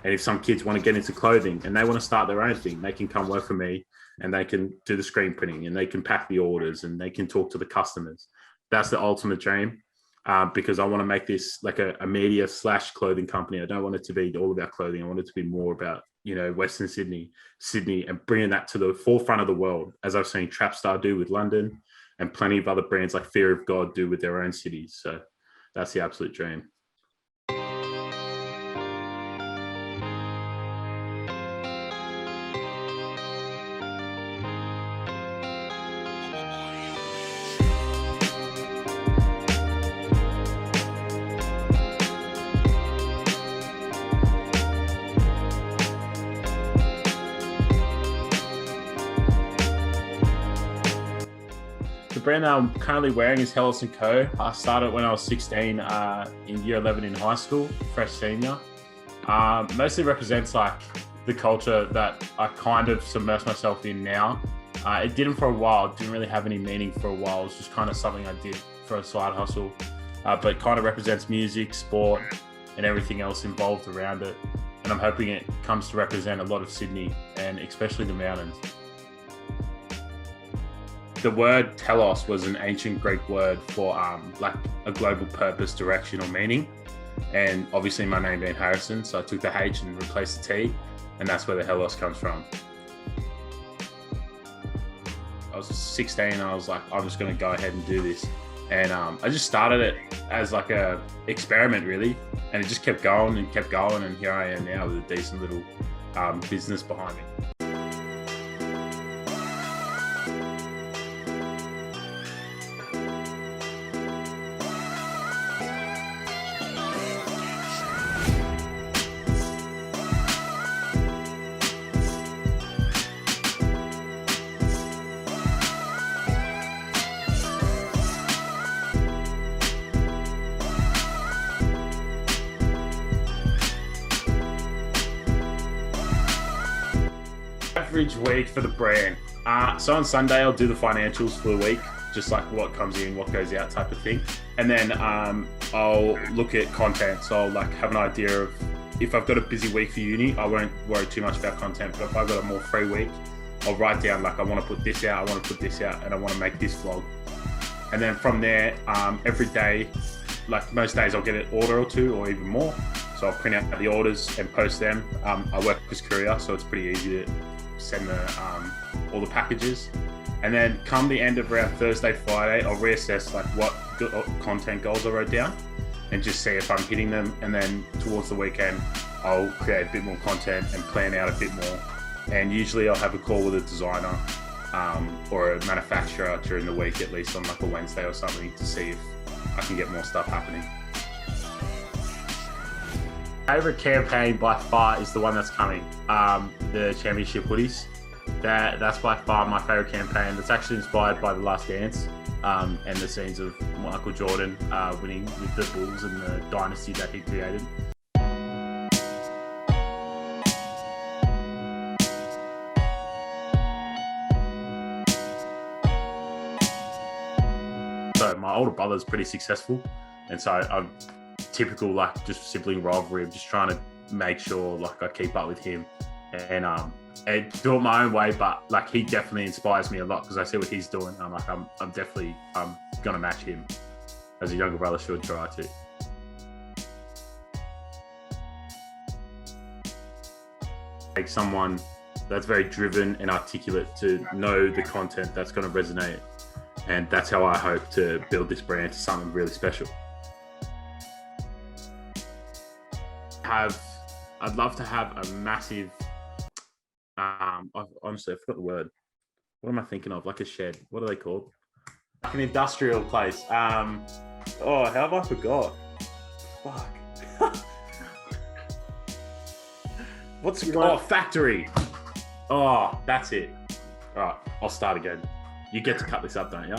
And if some kids want to get into clothing and they want to start their own thing, they can come work for me and they can do the screen printing and they can pack the orders and they can talk to the customers. That's the ultimate dream. Because I want to make this like a media / clothing company. I don't want it to be all about clothing. I want it to be more about, Western Sydney, and bringing that to the forefront of the world, as I've seen Trapstar do with London and plenty of other brands like Fear of God do with their own cities. So that's the absolute dream. The brand I'm currently wearing is Helos & Co. I started when I was 16 in year 11 in high school, fresh senior. Mostly represents like the culture that I kind of submerge myself in now. It didn't for a while, it didn't really have any meaning for a while. It was just kind of something I did for a side hustle, but it kind of represents music, sport, and everything else involved around it. And I'm hoping it comes to represent a lot of Sydney and especially the mountains. The word telos was an ancient Greek word for like a global purpose, direction, or meaning. And obviously my name being Harrison, so I took the H and replaced the T, and that's where the Helos comes from. I was 16 and I was like, I'm just gonna go ahead and do this. And I just started it as like a experiment really. And it just kept going, and here I am now with a decent little business behind me. Average week for the brand. So on Sunday, I'll do the financials for the week, just like what comes in, what goes out type of thing. And then I'll look at content. So I'll like have an idea of if I've got a busy week for uni, I won't worry too much about content. But if I've got a more free week, I'll write down like I want to put this out, and I want to make this vlog. And then from there, every day, like most days, I'll get an order or two or even more. So I'll print out the orders and post them. I work as courier, so it's pretty easy to send all the packages. And then come the end of around Thursday, Friday, I'll reassess like what content goals I wrote down and just see if I'm hitting them. And then towards the weekend, I'll create a bit more content and plan out a bit more. And usually I'll have a call with a designer or a manufacturer during the week, at least on like a Wednesday or something, to see if I can get more stuff happening. Favorite campaign by far is the one that's coming, the championship hoodies. That's by far my favorite campaign. That's actually inspired by The Last Dance and the scenes of Michael Jordan winning with the Bulls and the dynasty that he created. So my older brother's pretty successful, and so I'm typical like just sibling rivalry of just trying to make sure like I keep up with him and do it my own way. But like he definitely inspires me a lot because I see what he's doing. I'm definitely gonna match him, as a younger brother should try to. Like someone that's very driven and articulate to know the content that's going to resonate, and that's how I hope to build this brand to something really special. I'd love to have a massive, honestly, I forgot the word. What am I thinking of? Like a shed. What are they called? Like an industrial place. Oh, how have I forgot? Fuck. What's it called? Oh, factory. Oh, that's it. All right, I'll start again. You get to cut this up, don't you?